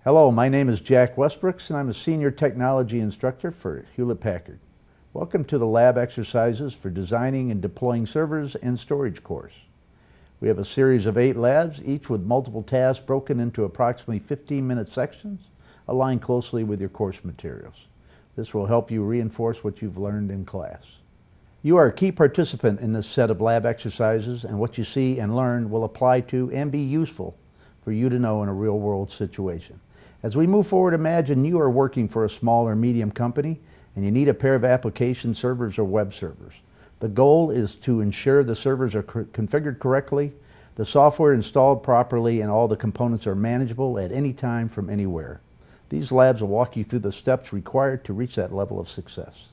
Hello, my name is Jack Westbrooks and I'm a Senior Technology Instructor for Hewlett-Packard. Welcome to the lab exercises for designing and deploying servers and storage course. We have a series of 8 labs, each with multiple tasks broken into approximately 15-minute sections, aligned closely with your course materials. This will help you reinforce what you've learned in class. You are a key participant in this set of lab exercises, and what you see and learn will apply to and be useful for you to know in a real-world situation. As we move forward, imagine you are working for a small or medium company and you need a pair of application servers or web servers. The goal is to ensure the servers are configured correctly, the software installed properly, and all the components are manageable at any time from anywhere. These labs will walk you through the steps required to reach that level of success.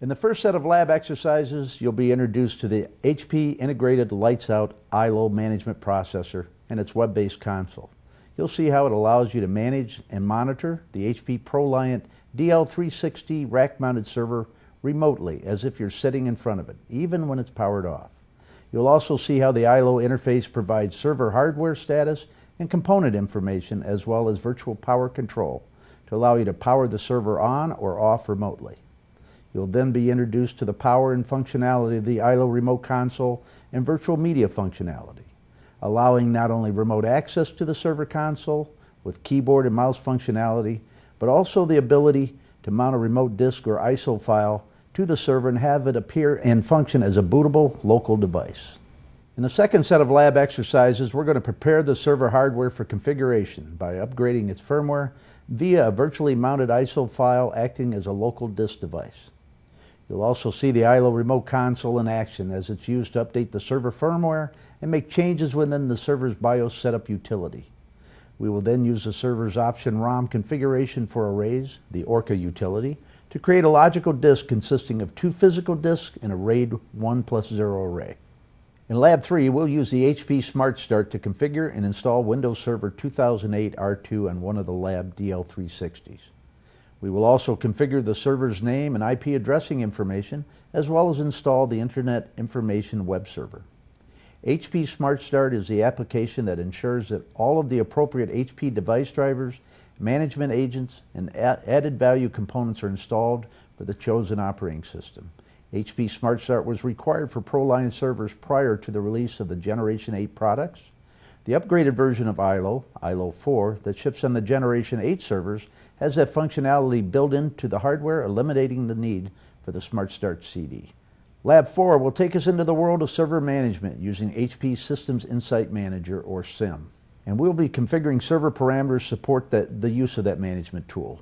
In the first set of lab exercises, you'll be introduced to the HP Integrated Lights Out ILO Management Processor and its web-based console. You'll see how it allows you to manage and monitor the HP ProLiant DL360 rack-mounted server remotely as if you're sitting in front of it, even when it's powered off. You'll also see how the ILO interface provides server hardware status and component information as well as virtual power control to allow you to power the server on or off remotely. You'll then be introduced to the power and functionality of the ILO remote console and virtual media functionality, allowing not only remote access to the server console with keyboard and mouse functionality, but also the ability to mount a remote disk or ISO file to the server and have it appear and function as a bootable local device. In the second set of lab exercises, we're going to prepare the server hardware for configuration by upgrading its firmware via a virtually mounted ISO file acting as a local disk device. You'll also see the ILO remote console in action as it's used to update the server firmware and make changes within the server's BIOS setup utility. We will then use the server's option ROM configuration for arrays, the Orca utility, to create a logical disk consisting of 2 physical disks and a RAID 1+0 array. In Lab 3, we'll use the HP Smart Start to configure and install Windows Server 2008 R2 on one of the lab DL360s. We will also configure the server's name and IP addressing information, as well as install the Internet Information Web Server. HP Smart Start is the application that ensures that all of the appropriate HP device drivers, management agents, and added value components are installed for the chosen operating system. HP Smart Start was required for ProLiant servers prior to the release of the Generation 8 products. The upgraded version of ILO, ILO 4, that ships on the Generation 8 servers has that functionality built into the hardware, eliminating the need for the Smart Start CD. Lab 4 will take us into the world of server management using HP Systems Insight Manager, or SIM. And we'll be configuring server parameters to support the use of that management tool.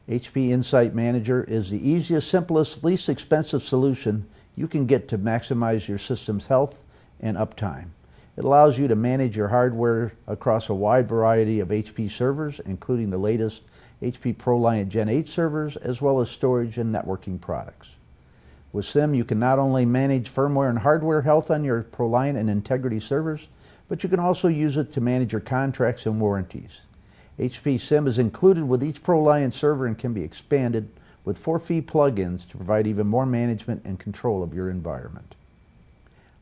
HP Insight Manager is the easiest, simplest, least expensive solution you can get to maximize your system's health and uptime. It allows you to manage your hardware across a wide variety of HP servers, including the latest HP ProLiant Gen 8 servers, as well as storage and networking products. With SIM, you can not only manage firmware and hardware health on your ProLiant and Integrity servers, but you can also use it to manage your contracts and warranties. HP SIM is included with each ProLiant server and can be expanded with for-fee plugins to provide even more management and control of your environment.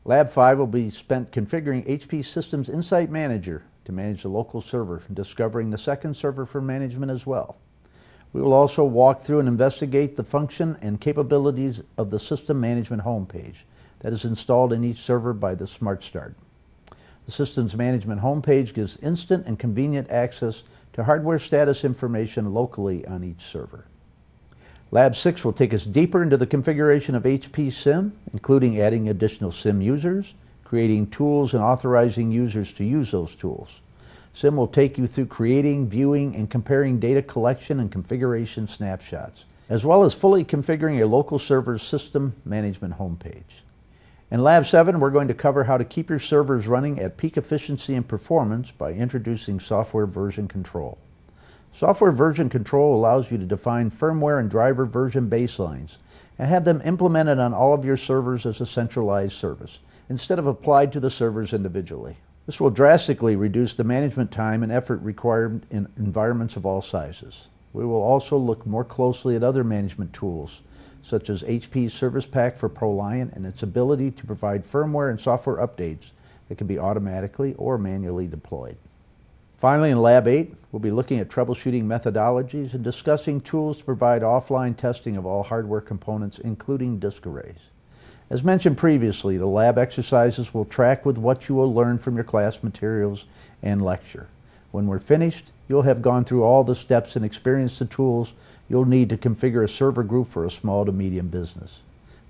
Lab 5 will be spent configuring HP Systems Insight Manager to manage the local server and discovering the second server for management as well. We will also walk through and investigate the function and capabilities of the System Management homepage that is installed in each server by the Smart Start. The Systems Management homepage gives instant and convenient access to hardware status information locally on each server. Lab 6 will take us deeper into the configuration of HP SIM, including adding additional SIM users, creating tools, and authorizing users to use those tools. SIM will take you through creating, viewing, and comparing data collection and configuration snapshots, as well as fully configuring a local server's system management homepage. In Lab 7, we're going to cover how to keep your servers running at peak efficiency and performance by introducing software version control. Software version control allows you to define firmware and driver version baselines and have them implemented on all of your servers as a centralized service, instead of applied to the servers individually. This will drastically reduce the management time and effort required in environments of all sizes. We will also look more closely at other management tools, such as HP's Service Pack for ProLiant and its ability to provide firmware and software updates that can be automatically or manually deployed. Finally, in Lab 8, we'll be looking at troubleshooting methodologies and discussing tools to provide offline testing of all hardware components, including disk arrays. As mentioned previously, the lab exercises will track with what you will learn from your class materials and lecture. When we're finished, you'll have gone through all the steps and experienced the tools you'll need to configure a server group for a small to medium business.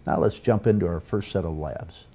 Now let's jump into our first set of labs.